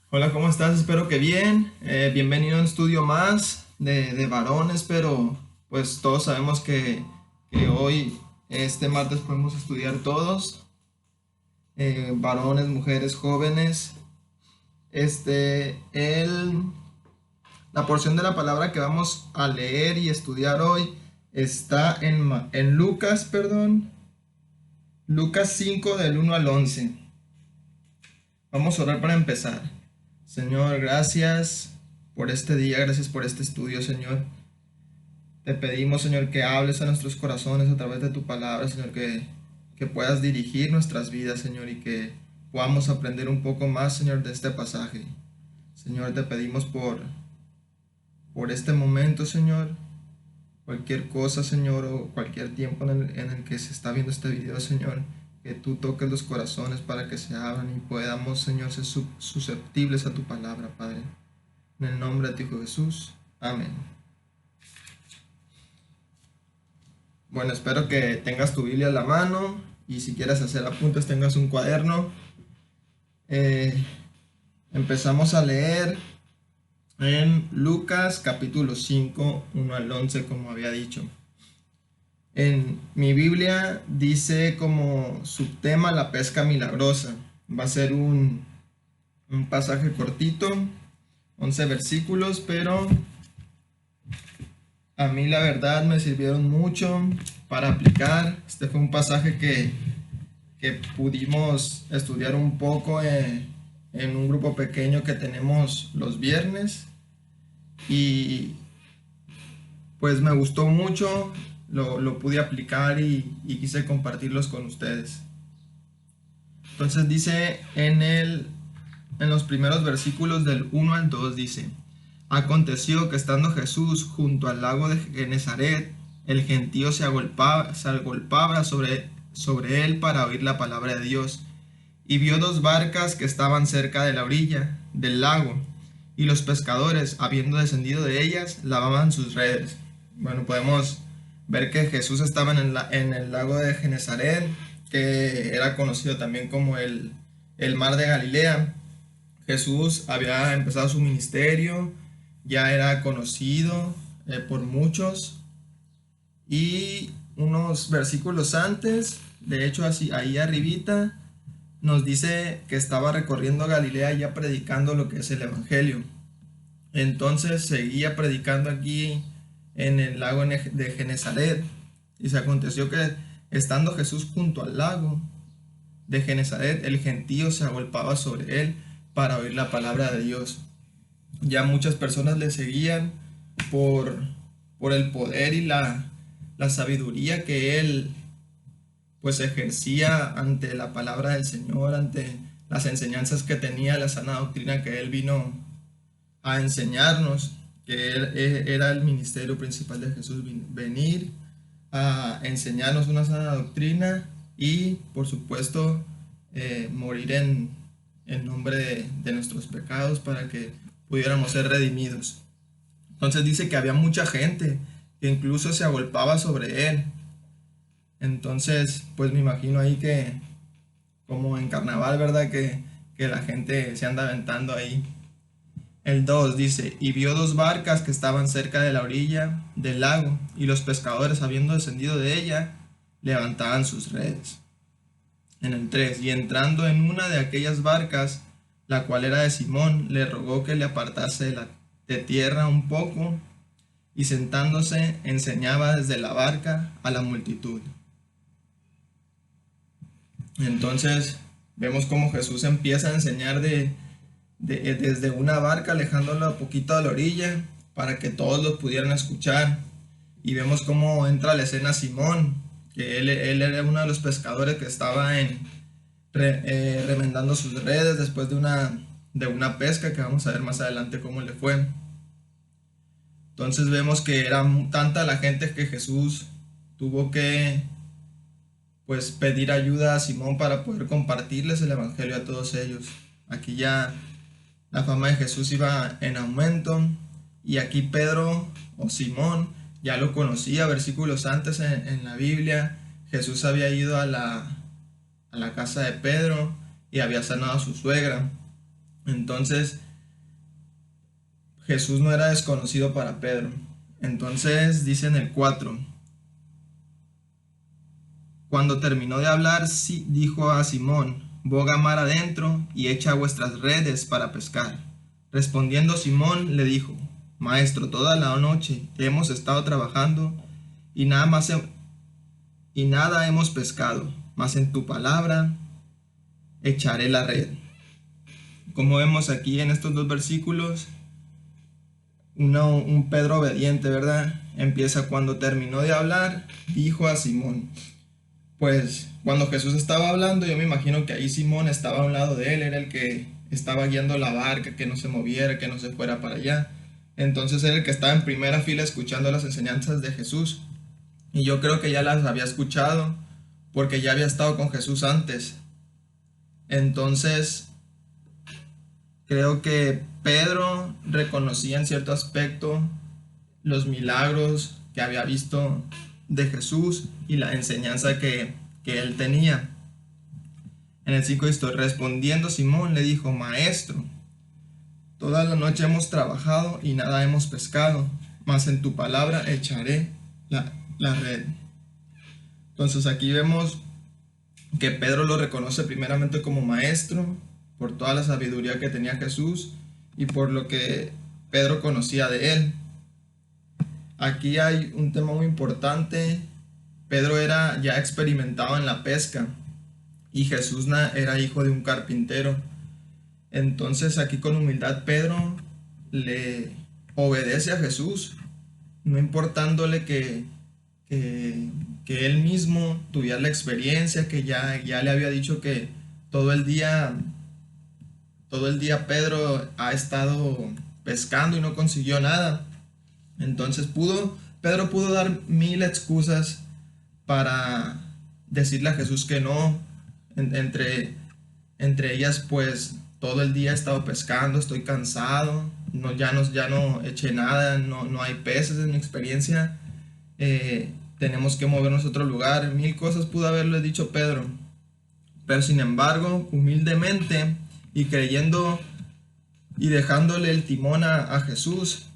Hola, ¿cómo estás? Espero que bien. Bienvenido a un estudio más de varones, pero pues todos sabemos que hoy, este martes, podemos estudiar todos, varones, mujeres, jóvenes. Este, el, la porción de la palabra que vamos a leer y estudiar hoy está en Lucas, Lucas 5 del 1 al 11. Vamos a orar para empezar. Señor, gracias por este día, gracias por este estudio, Señor. Te pedimos, Señor, que hables a nuestros corazones a través de tu palabra, Señor, que puedas dirigir nuestras vidas, Señor, y que podamos aprender un poco más, Señor, de este pasaje. Señor, te pedimos por este momento, Señor, cualquier cosa, Señor, o cualquier tiempo en el que se está viendo este video, Señor, que tú toques los corazones para que se abran y podamos, Señor, ser susceptibles a tu palabra, Padre. En el nombre de tu Hijo Jesús. Amén. Bueno, espero que tengas tu Biblia a la mano y si quieres hacer apuntes tengas un cuaderno. Eh, Empezamos a leer en Lucas capítulo 5, 1 al 11, como había dicho. En mi Biblia dice como subtema la pesca milagrosa. Va a ser un pasaje cortito, 11 versículos, pero a mí la verdad me sirvieron mucho para aplicar. Este fue un pasaje que pudimos estudiar un poco en un grupo pequeño que tenemos los viernes y pues me gustó mucho, lo pude aplicar y quise compartirlos con ustedes. Entonces dice en los primeros versículos del 1 al 2 dice: Aconteció que estando Jesús junto al lago de Genezaret, el gentío se agolpaba sobre él para oír la palabra de Dios. Y vio dos barcas que estaban cerca de la orilla del lago, y los pescadores, habiendo descendido de ellas, lavaban sus redes. Bueno, podemos ver que Jesús estaba en el lago de Genezaret, que era conocido también como el mar de Galilea. Jesús había empezado su ministerio, ya era conocido por muchos, y unos versículos antes, de hecho así ahí arribita, nos dice que estaba recorriendo Galilea ya predicando lo que es el Evangelio. Entonces seguía predicando aquí en el lago de Genezaret. Y se aconteció que estando Jesús junto al lago de Genezaret, el gentío se agolpaba sobre él para oír la palabra de Dios. Ya muchas personas le seguían por, por el poder y la sabiduría que él pues ejercía ante la palabra del Señor, ante las enseñanzas que tenía, la sana doctrina que él vino a enseñarnos, que era el ministerio principal de Jesús, venir a enseñarnos una sana doctrina y por supuesto morir en nombre de nuestros pecados para que pudiéramos ser redimidos. Entonces dice que había mucha gente que incluso se agolpaba sobre él. Entonces, pues me imagino ahí que, como en carnaval, ¿verdad? Que la gente se anda aventando ahí. El 2 dice: Y vio dos barcas que estaban cerca de la orilla del lago, y los pescadores, habiendo descendido de ella, levantaban sus redes. En el 3 y entrando en una de aquellas barcas, la cual era de Simón, le rogó que le apartase de tierra un poco, y sentándose enseñaba desde la barca a la multitud. Entonces vemos cómo Jesús empieza a enseñar desde una barca, alejándolo un poquito a la orilla para que todos lo pudieran escuchar. Y vemos cómo entra a la escena Simón, que él era uno de los pescadores que estaba remendando sus redes después de una pesca, que vamos a ver más adelante cómo le fue. Entonces vemos que era tanta la gente que Jesús tuvo que pues pedir ayuda a Simón para poder compartirles el evangelio a todos ellos. Aquí ya la fama de Jesús iba en aumento y aquí Pedro o Simón ya lo conocía. Versículos antes en la Biblia, Jesús había ido a la casa de Pedro y había sanado a su suegra. Entonces, Jesús no era desconocido para Pedro. Entonces, dice en el 4, cuando terminó de hablar, dijo a Simón, boga mar adentro y echa vuestras redes para pescar. Respondiendo Simón le dijo, Maestro, toda la noche hemos estado trabajando y nada hemos pescado, mas en tu palabra echaré la red. Como vemos aquí en estos dos versículos, un Pedro obediente, ¿verdad? Empieza cuando terminó de hablar, dijo a Simón. Pues cuando Jesús estaba hablando, yo me imagino que ahí Simón estaba a un lado de él, era el que estaba guiando la barca, que no se moviera, que no se fuera para allá. Entonces era el que estaba en primera fila escuchando las enseñanzas de Jesús. Y yo creo que ya las había escuchado porque ya había estado con Jesús antes. Entonces creo que Pedro reconocía en cierto aspecto los milagros que había visto de Jesús y la enseñanza que él tenía. En el 5 dice, respondiendo Simón le dijo, Maestro, toda la noche hemos trabajado y nada hemos pescado, mas en tu palabra echaré la red. Entonces aquí vemos que Pedro lo reconoce primeramente como maestro por toda la sabiduría que tenía Jesús y por lo que Pedro conocía de él. Aquí hay un tema muy importante. Pedro era ya experimentado en la pesca y Jesús era hijo de un carpintero. Entonces aquí con humildad Pedro le obedece a Jesús, no importándole que él mismo tuviera la experiencia, que ya le había dicho que todo el día Pedro ha estado pescando y no consiguió nada. Entonces Pedro pudo dar 1000 excusas para decirle a Jesús que no. Entre ellas, pues todo el día he estado pescando, estoy cansado, ya no eché nada, no hay peces en mi experiencia, tenemos que movernos a otro lugar. 1000 cosas pudo haberle dicho Pedro, pero sin embargo, humildemente y creyendo y dejándole el timón a Jesús,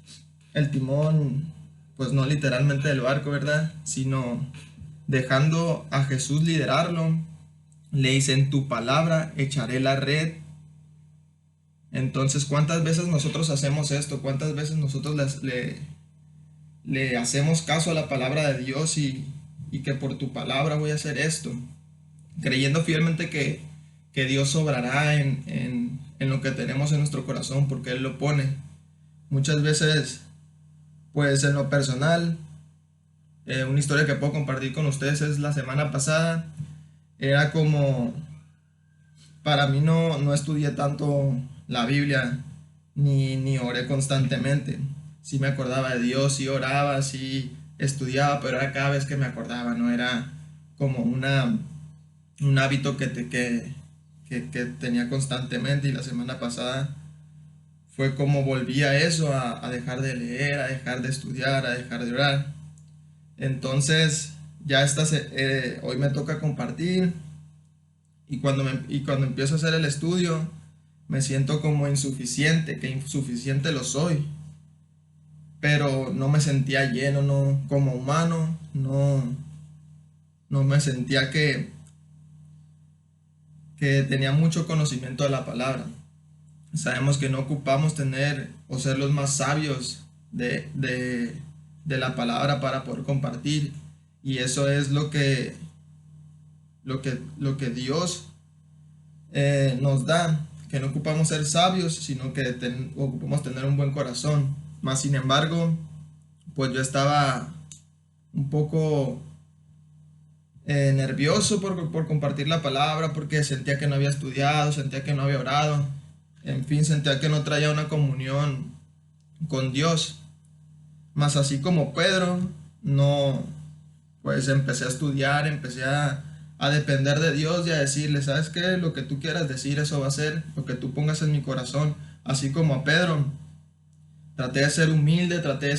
el timón, pues no literalmente del barco, ¿verdad? Sino dejando a Jesús liderarlo, le dice, en tu palabra echaré la red. Entonces, ¿cuántas veces nosotros hacemos esto? ¿Cuántas veces nosotros le hacemos caso a la palabra de Dios y que por tu palabra voy a hacer esto? Creyendo fielmente que Dios obrará en lo que tenemos en nuestro corazón porque Él lo pone. Muchas veces, pues en lo personal, una historia que puedo compartir con ustedes es la semana pasada. Era como, para mí no estudié tanto la Biblia, ni oré constantemente. Sí me acordaba de Dios, sí oraba, sí estudiaba, pero era cada vez que me acordaba, no era como un hábito que tenía constantemente. Y la semana pasada fue como volví a eso, a dejar de leer, a dejar de estudiar, a dejar de orar. Entonces ya hoy me toca compartir y cuando empiezo a hacer el estudio me siento como insuficiente, que insuficiente lo soy, pero no me sentía lleno, no, como humano, no me sentía que tenía mucho conocimiento de la palabra. Sabemos que no ocupamos tener o ser los más sabios de la palabra para poder compartir, y eso es lo que Dios nos da, que no ocupamos ser sabios, sino que ocupamos tener un buen corazón. Más sin embargo, pues yo estaba un poco nervioso por compartir la palabra, porque sentía que no había estudiado, sentía que no había orado, en fin, sentía que no traía una comunión con Dios. Más así como Pedro, no, pues empecé a estudiar, empecé a depender de Dios y a decirle, ¿sabes qué? Lo que tú quieras decir, eso va a ser, lo que tú pongas en mi corazón. Así como a Pedro, traté de ser humilde, traté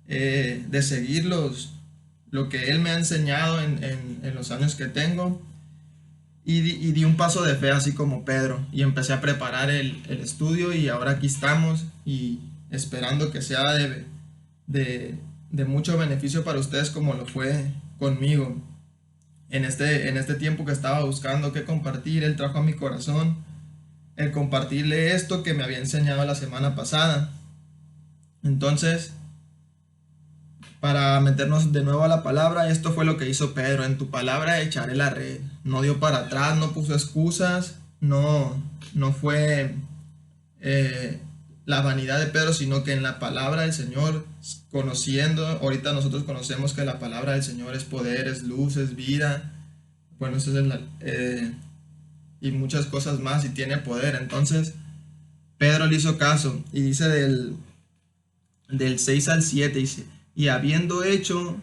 de seguir lo que Él me ha enseñado en los años que tengo. y di un paso de fe así como Pedro y empecé a preparar el estudio y ahora aquí estamos y esperando que sea de, de mucho beneficio para ustedes como lo fue conmigo. En este tiempo que estaba buscando qué compartir, Él trajo a mi corazón el compartirle esto que me había enseñado la semana pasada. Entonces, para meternos de nuevo a la palabra, esto fue lo que hizo Pedro: en tu palabra echaré la red. No dio para atrás, no puso excusas, no fue eh, la vanidad de Pedro, sino que en la palabra del Señor, conociendo, ahorita nosotros conocemos que la palabra del Señor es poder, es luz, es vida, bueno, eso es y muchas cosas más, y tiene poder. Entonces, Pedro le hizo caso, y dice del 6 al 7, dice, y habiéndolo hecho,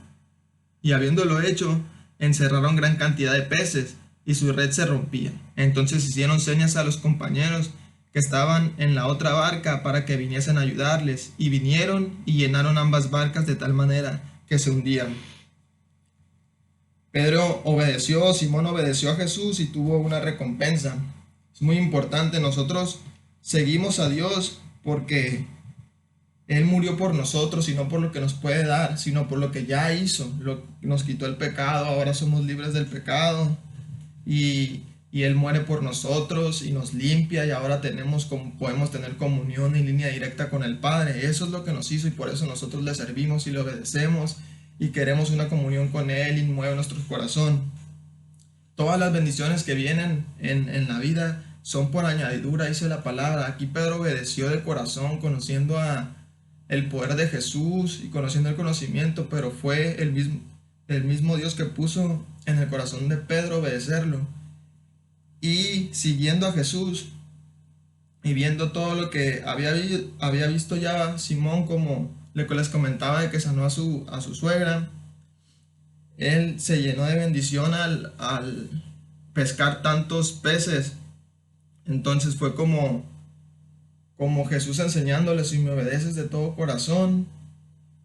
encerraron gran cantidad de peces, y su red se rompía. Entonces hicieron señas a los compañeros que estaban en la otra barca para que viniesen a ayudarles, y vinieron y llenaron ambas barcas de tal manera que se hundían. Simón obedeció a Jesús y tuvo una recompensa. Es muy importante, nosotros seguimos a Dios porque Él murió por nosotros y no por lo que nos puede dar, sino por lo que ya hizo. Nos quitó el pecado, ahora somos libres del pecado y Él muere por nosotros y nos limpia, y ahora podemos tener comunión en línea directa con el Padre. Eso es lo que nos hizo, y por eso nosotros le servimos y le obedecemos y queremos una comunión con Él, y mueve nuestro corazón. Todas las bendiciones que vienen en la vida son por añadidura, dice la palabra. Aquí Pedro obedeció de corazón, conociendo el poder de Jesús y conociendo el conocimiento, pero fue el mismo Dios que puso en el corazón de Pedro obedecerlo. Y siguiendo a Jesús y viendo todo lo que había visto ya Simón, como les comentaba, de que sanó a su suegra, él se llenó de bendición al pescar tantos peces. Entonces fue como Jesús enseñándole: si me obedeces de todo corazón,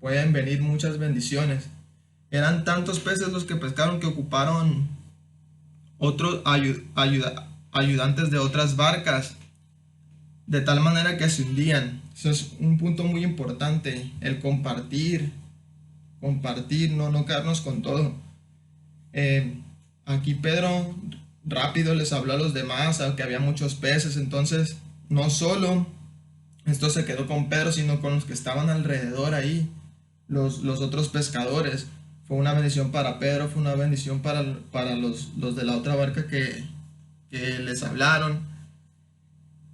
pueden venir muchas bendiciones. Eran tantos peces los que pescaron que ocuparon otros ayudantes de otras barcas, de tal manera que se hundían. Eso es un punto muy importante, el compartir, no quedarnos con todo. Aquí Pedro rápido les habló a los demás, aunque había muchos peces. Entonces no solo esto se quedó con Pedro, sino con los que estaban alrededor ahí, los otros pescadores. Fue una bendición para Pedro, fue una bendición para los de la otra barca que les hablaron.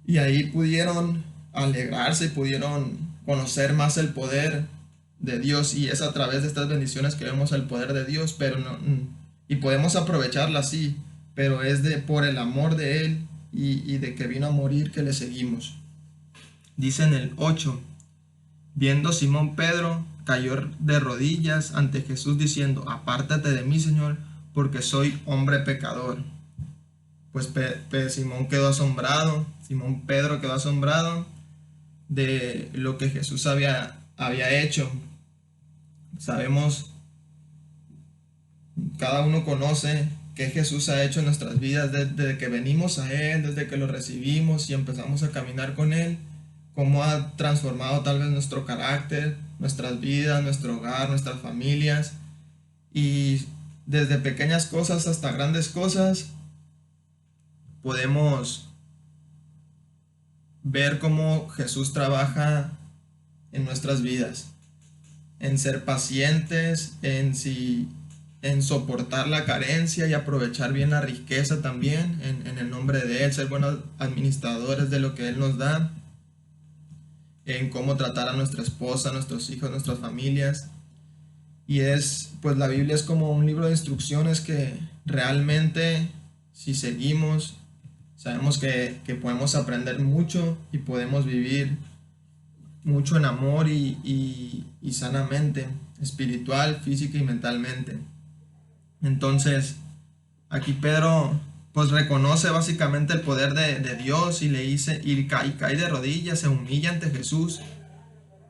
Y ahí pudieron alegrarse y pudieron conocer más el poder de Dios. Y es a través de estas bendiciones que vemos el poder de Dios, pero y podemos aprovecharla así, pero es por el amor de Él y de que vino a morir que le seguimos. Dice en el 8, viendo Simón Pedro, cayó de rodillas ante Jesús diciendo: apártate de mí, Señor, porque soy hombre pecador. Pues Simón Pedro quedó asombrado de lo que Jesús había hecho. Sabemos, cada uno conoce qué Jesús ha hecho en nuestras vidas desde que venimos a Él, desde que lo recibimos y empezamos a caminar con Él, cómo ha transformado tal vez nuestro carácter, nuestras vidas, nuestro hogar, nuestras familias, y desde pequeñas cosas hasta grandes cosas podemos ver cómo Jesús trabaja en nuestras vidas, en ser pacientes, en soportar la carencia y aprovechar bien la riqueza también, en el nombre de Él, ser buenos administradores de lo que Él nos da, en cómo tratar a nuestra esposa, a nuestros hijos, a nuestras familias. Y pues la Biblia es como un libro de instrucciones que realmente, si seguimos, sabemos que podemos aprender mucho y podemos vivir mucho en amor y sanamente, espiritual, física y mentalmente. Entonces, aquí Pedro pues reconoce básicamente el poder de Dios y le dice, y cae de rodillas, se humilla ante Jesús.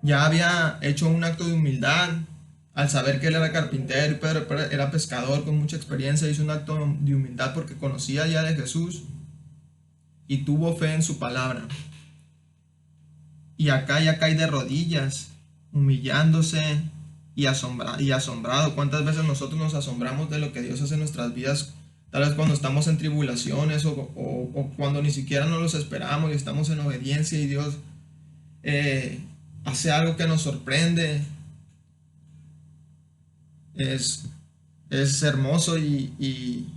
Ya había hecho un acto de humildad al saber que él era carpintero y Pedro era pescador con mucha experiencia, hizo un acto de humildad porque conocía ya de Jesús y tuvo fe en su palabra. Y acá ya cae de rodillas, humillándose y asombrado. ¿Cuántas veces nosotros nos asombramos de lo que Dios hace en nuestras vidas? Tal vez cuando estamos en tribulaciones o cuando ni siquiera nos los esperamos y estamos en obediencia y Dios hace algo que nos sorprende. Es, es hermoso y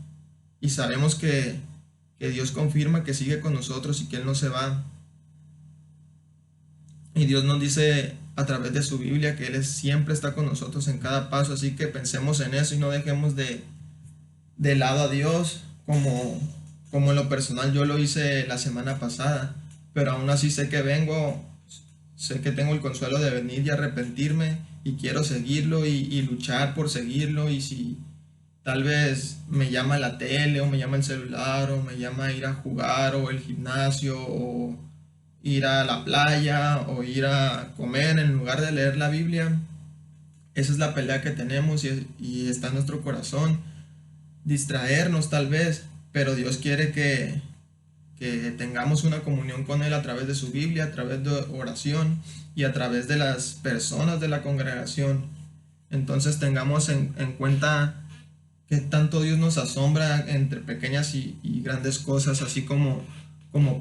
sabemos que Dios confirma que sigue con nosotros y que Él no se va. Y Dios nos dice a través de su Biblia que Él siempre está con nosotros en cada paso, así que pensemos en eso y no dejemos de lado a Dios como en lo personal yo lo hice la semana pasada, pero aún así sé que sé que tengo el consuelo de venir y arrepentirme y quiero seguirlo y luchar por seguirlo y si tal vez me llama la tele o me llama el celular o me llama ir a jugar o el gimnasio o ir a la playa o ir a comer en lugar de leer la Biblia. Esa es la pelea que tenemos y está en nuestro corazón. Distraernos tal vez, pero Dios quiere que tengamos una comunión con Él a través de su Biblia, a través de oración y a través de las personas de la congregación. Entonces tengamos en cuenta que tanto Dios nos asombra entre pequeñas y grandes cosas, así como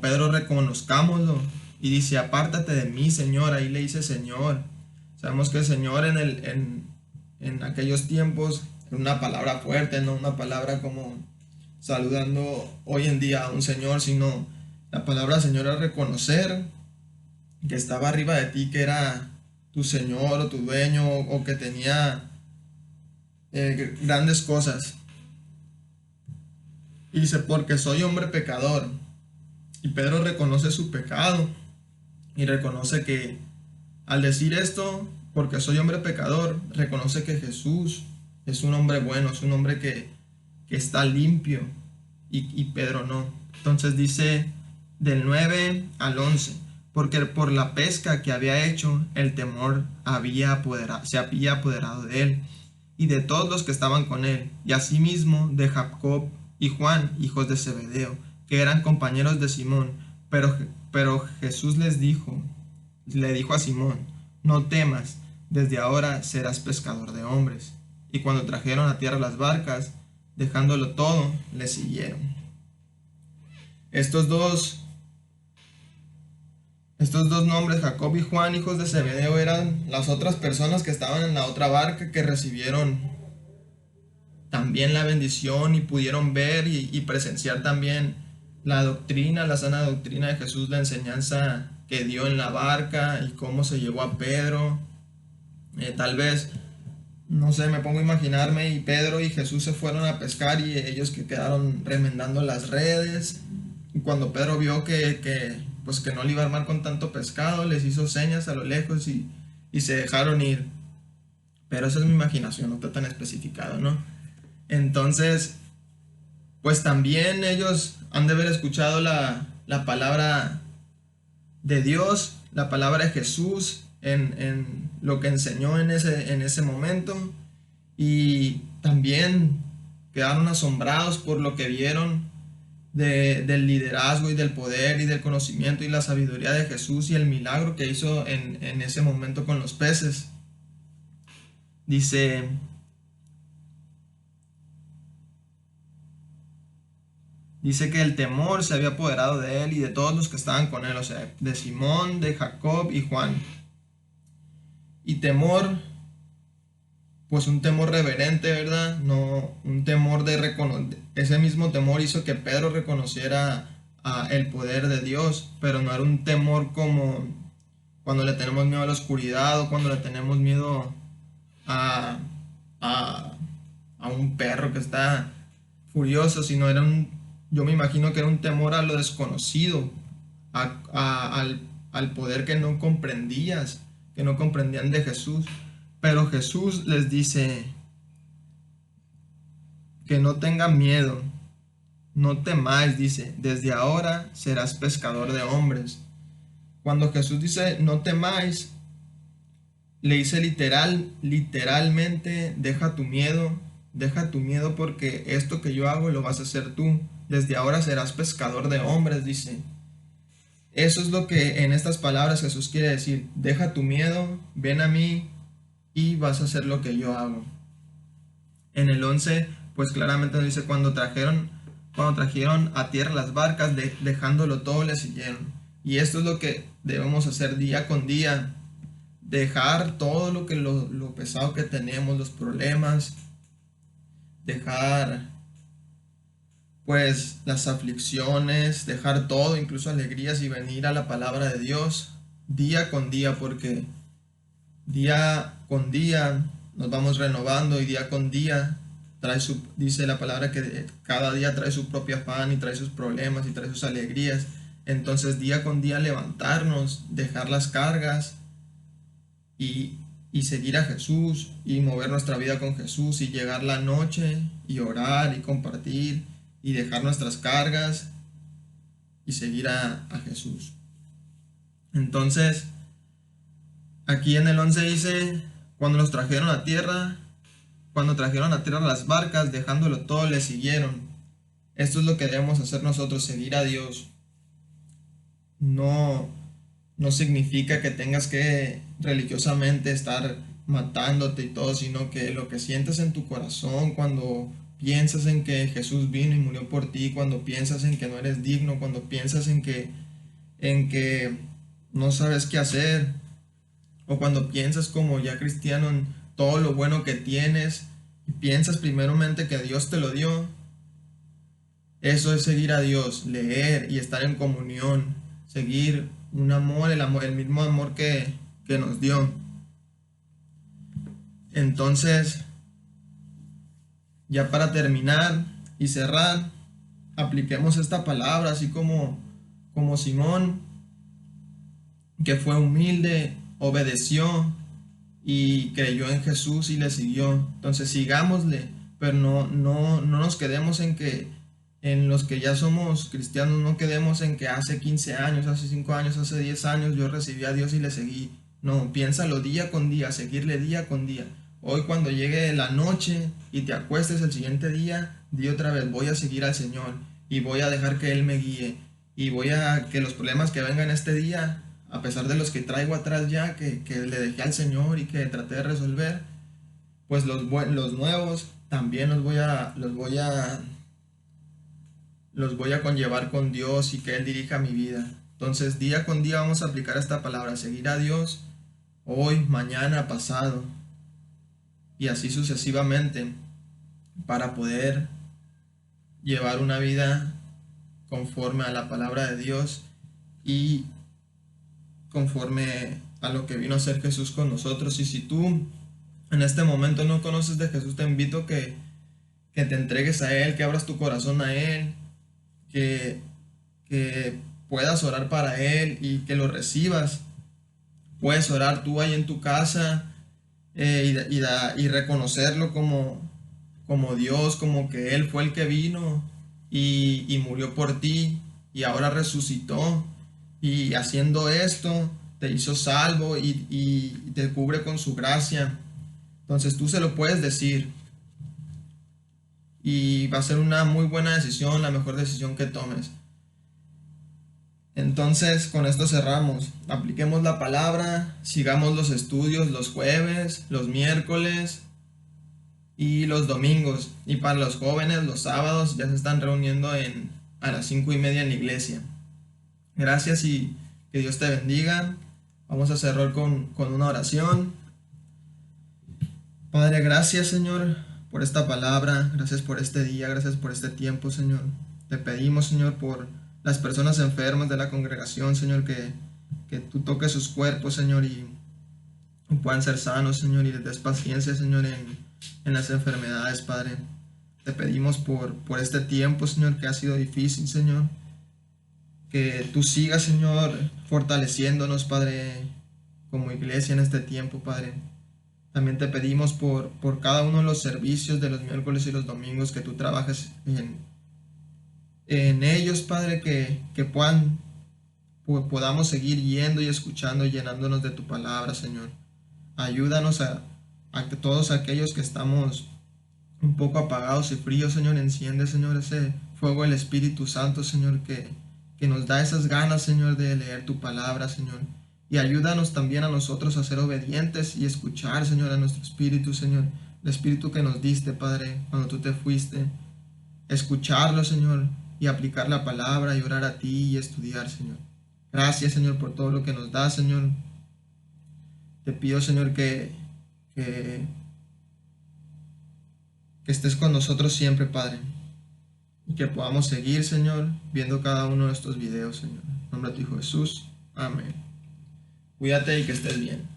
Pedro, reconozcámoslo y dice, apártate de mí, Señor. Ahí le dice Señor. Sabemos que el Señor en aquellos tiempos era una palabra fuerte, no una palabra como saludando hoy en día a un Señor, sino la palabra Señor es reconocer que estaba arriba de ti, que era tu Señor o tu dueño o que tenía grandes cosas. Y dice, porque soy hombre pecador. Y Pedro reconoce su pecado y reconoce que al decir esto, porque soy hombre pecador, reconoce que Jesús es un hombre bueno, es un hombre que está limpio y Pedro no. Entonces dice del 9 al 11, porque por la pesca que había hecho, el temor se había apoderado de él y de todos los que estaban con él, y asimismo de Jacob y Juan, hijos de Zebedeo, que eran compañeros de Simón. Pero Jesús le dijo a Simón, no temas, desde ahora serás pescador de hombres. Y cuando trajeron a tierra las barcas, dejándolo todo, le siguieron. Estos dos nombres, Jacob y Juan, hijos de Zebedeo, eran las otras personas que estaban en la otra barca que recibieron también la bendición y pudieron ver y presenciar también la doctrina, la sana doctrina de Jesús, la enseñanza que dio en la barca y cómo se llevó a Pedro. Tal vez, no sé, me pongo a imaginarme y Pedro y Jesús se fueron a pescar y ellos que quedaron remendando las redes. Y cuando Pedro vio pues que no le iba a armar con tanto pescado, les hizo señas a lo lejos y se dejaron ir. Pero esa es mi imaginación, no está tan especificado, ¿no? Entonces, pues también ellos han de haber escuchado la palabra de Dios, la palabra de Jesús en lo que enseñó en ese momento y también quedaron asombrados por lo que vieron del liderazgo y del poder y del conocimiento y la sabiduría de Jesús y el milagro que hizo en ese momento con los peces. Dice que el temor se había apoderado de él y de todos los que estaban con él, o sea, de Simón, de Jacob y Juan. Y temor, pues un temor reverente, ¿verdad? No, un temor de reconocer. Ese mismo temor hizo que Pedro reconociera el poder de Dios, pero no era un temor como cuando le tenemos miedo a la oscuridad o cuando le tenemos miedo a, a, a un perro que está furioso, sino yo me imagino que era un temor a lo desconocido, al poder que no comprendías, que no comprendían de Jesús. Pero Jesús les dice que no tengan miedo, no temáis, dice, desde ahora serás pescador de hombres. Cuando Jesús dice no temáis, le dice literalmente, deja tu miedo porque esto que yo hago lo vas a hacer tú. Desde ahora serás pescador de hombres, dice. Eso es lo que en estas palabras Jesús quiere decir. Deja tu miedo, ven a mí y vas a hacer lo que yo hago. En el 11, pues claramente nos dice, cuando trajeron a tierra las barcas, dejándolo todo, le siguieron. Y esto es lo que debemos hacer día con día. Dejar todo lo pesado que tenemos, los problemas, dejar pues las aflicciones, dejar todo, incluso alegrías, y venir a la palabra de Dios día con día, porque día con día nos vamos renovando y día con día dice la palabra que cada día trae su propio afán y trae sus problemas y trae sus alegrías. Entonces día con día levantarnos, dejar las cargas y seguir a Jesús y mover nuestra vida con Jesús y llegar la noche y orar y compartir y dejar nuestras cargas y seguir a Jesús. Entonces, aquí en el 11 dice, cuando trajeron a tierra las barcas, dejándolo todo, le siguieron. Esto es lo que debemos hacer nosotros, seguir a Dios. No significa que tengas que religiosamente estar matándote y todo, sino que lo que sientes en tu corazón cuando piensas en que Jesús vino y murió por ti, cuando piensas en que no eres digno, cuando piensas en que no sabes qué hacer, o cuando piensas como ya cristiano en todo lo bueno que tienes y piensas primeramente que Dios te lo dio. Eso es seguir a Dios, leer y estar en comunión, seguir un amor, el mismo amor que nos dio. Entonces, ya para terminar y cerrar, apliquemos esta palabra, así como Simón, que fue humilde, obedeció y creyó en Jesús y le siguió. Entonces sigámosle, pero no nos quedemos en los que ya somos cristianos, no quedemos en que hace 15 años, hace 5 años, hace 10 años yo recibí a Dios y le seguí. No, piénsalo día con día, seguirle día con día. Hoy cuando llegue la noche y te acuestes el siguiente día, di otra vez, voy a seguir al Señor y voy a dejar que Él me guíe y voy a que los problemas que vengan este día, a pesar de los que traigo atrás ya, que le dejé al Señor y que traté de resolver, pues los nuevos también los voy a conllevar con Dios y que Él dirija mi vida. Entonces día con día vamos a aplicar esta palabra, seguir a Dios hoy, mañana, pasado y así sucesivamente, para poder llevar una vida conforme a la palabra de Dios y conforme a lo que vino a ser Jesús con nosotros. Y si tú en este momento no conoces de Jesús, te invito que te entregues a Él, que abras tu corazón a Él, que puedas orar para Él y que lo recibas. Puedes orar tú ahí en tu casa y reconocerlo como Dios, como que Él fue el que vino y murió por ti y ahora resucitó, y haciendo esto te hizo salvo y te cubre con su gracia. Entonces tú se lo puedes decir y va a ser una muy buena decisión, la mejor decisión que tomes. Entonces con esto cerramos. Apliquemos la palabra, sigamos los estudios los jueves, los miércoles y los domingos. Y para los jóvenes, los sábados ya se están reuniendo a las 5:30 en la iglesia. Gracias y que Dios te bendiga. Vamos a cerrar con una oración. Padre, gracias, Señor, por esta palabra. Gracias por este día. Gracias por este tiempo, Señor. Te pedimos, Señor, por las personas enfermas de la congregación, Señor, que tú toques sus cuerpos, Señor, y puedan ser sanos, Señor, y les des paciencia, Señor, en las enfermedades, Padre. Te pedimos por este tiempo, Señor, que ha sido difícil, Señor. Que tú sigas, Señor, fortaleciéndonos, Padre, como iglesia en este tiempo, Padre. También te pedimos por cada uno de los servicios de los miércoles y los domingos, que tú trabajes en ellos, Padre, que podamos seguir yendo y escuchando y llenándonos de tu palabra, Señor. Ayúdanos a que todos aquellos que estamos un poco apagados y fríos, Señor, enciende, Señor, ese fuego del Espíritu Santo, Señor, que nos da esas ganas, Señor, de leer tu palabra, Señor. Y ayúdanos también a nosotros a ser obedientes y escuchar, Señor, a nuestro espíritu, Señor. El espíritu que nos diste, Padre, cuando tú te fuiste. Escucharlo, Señor, y aplicar la palabra y orar a ti y estudiar, Señor. Gracias, Señor, por todo lo que nos das, Señor. Te pido, Señor, que estés con nosotros siempre, Padre. Y que podamos seguir, Señor, viendo cada uno de estos videos, Señor. En nombre de tu Hijo Jesús. Amén. Cuídate y que estés bien.